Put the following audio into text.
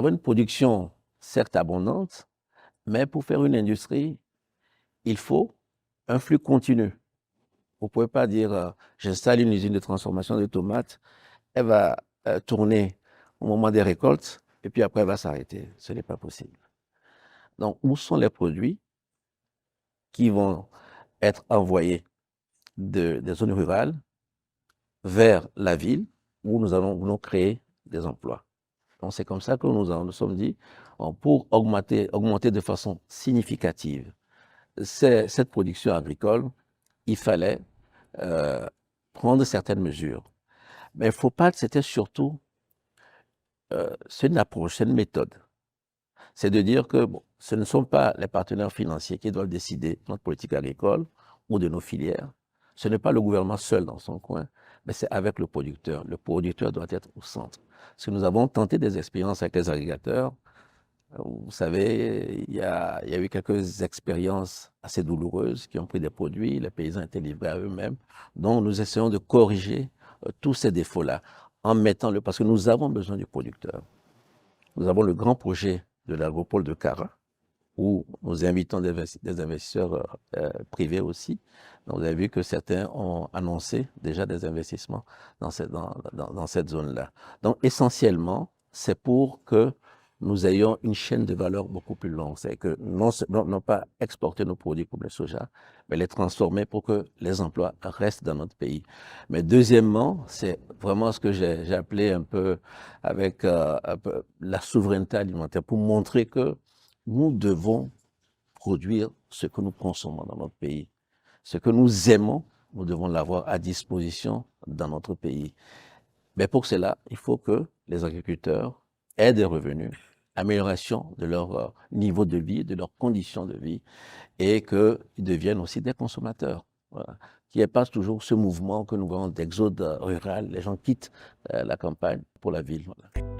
avons une production certes abondante, mais pour faire une industrie, il faut un flux continu. Vous ne pouvez pas dire j'installe une usine de transformation de tomates, elle va tourner au moment des récoltes et puis après elle va s'arrêter. Ce n'est pas possible. Donc, où sont les produits qui vont être envoyés des zones rurales vers la ville où nous voulons créer des emplois? Donc, c'est comme ça que nous sommes dit, pour augmenter de façon significative cette production agricole, il fallait prendre certaines mesures. Mais il ne faut pas que c'était surtout, c'est une approche, c'est une méthode. C'est de dire que bon, ce ne sont pas les partenaires financiers qui doivent décider de notre politique agricole ou de nos filières. Ce n'est pas le gouvernement seul dans son coin, mais c'est avec le producteur. Le producteur doit être au centre. Parce que nous avons tenté des expériences avec les agrégateurs. Vous savez, il y a eu quelques expériences assez douloureuses qui ont pris des produits, les paysans étaient livrés à eux-mêmes. Donc nous essayons de corriger tous ces défauts-là en mettant parce que nous avons besoin du producteur. Nous avons le grand projet de l'agropole de Kara, où nous invitons des investisseurs privés aussi. Donc, vous avez vu que certains ont annoncé déjà des investissements dans cette zone-là. Donc, essentiellement, c'est pour que nous ayons une chaîne de valeur beaucoup plus longue. C'est que non pas exporter nos produits comme le soja, mais les transformer pour que les emplois restent dans notre pays. Mais deuxièmement, c'est vraiment ce que j'ai appelé un peu avec un peu la souveraineté alimentaire, pour montrer que nous devons produire ce que nous consommons dans notre pays. Ce que nous aimons, nous devons l'avoir à disposition dans notre pays. Mais pour cela, il faut que les agriculteurs aient des revenus, amélioration de leur niveau de vie, de leurs conditions de vie, et qu'ils deviennent aussi des consommateurs. Voilà. Qu'il n'y ait pas toujours ce mouvement que nous voyons d'exode rural, les gens quittent la campagne pour la ville. Voilà.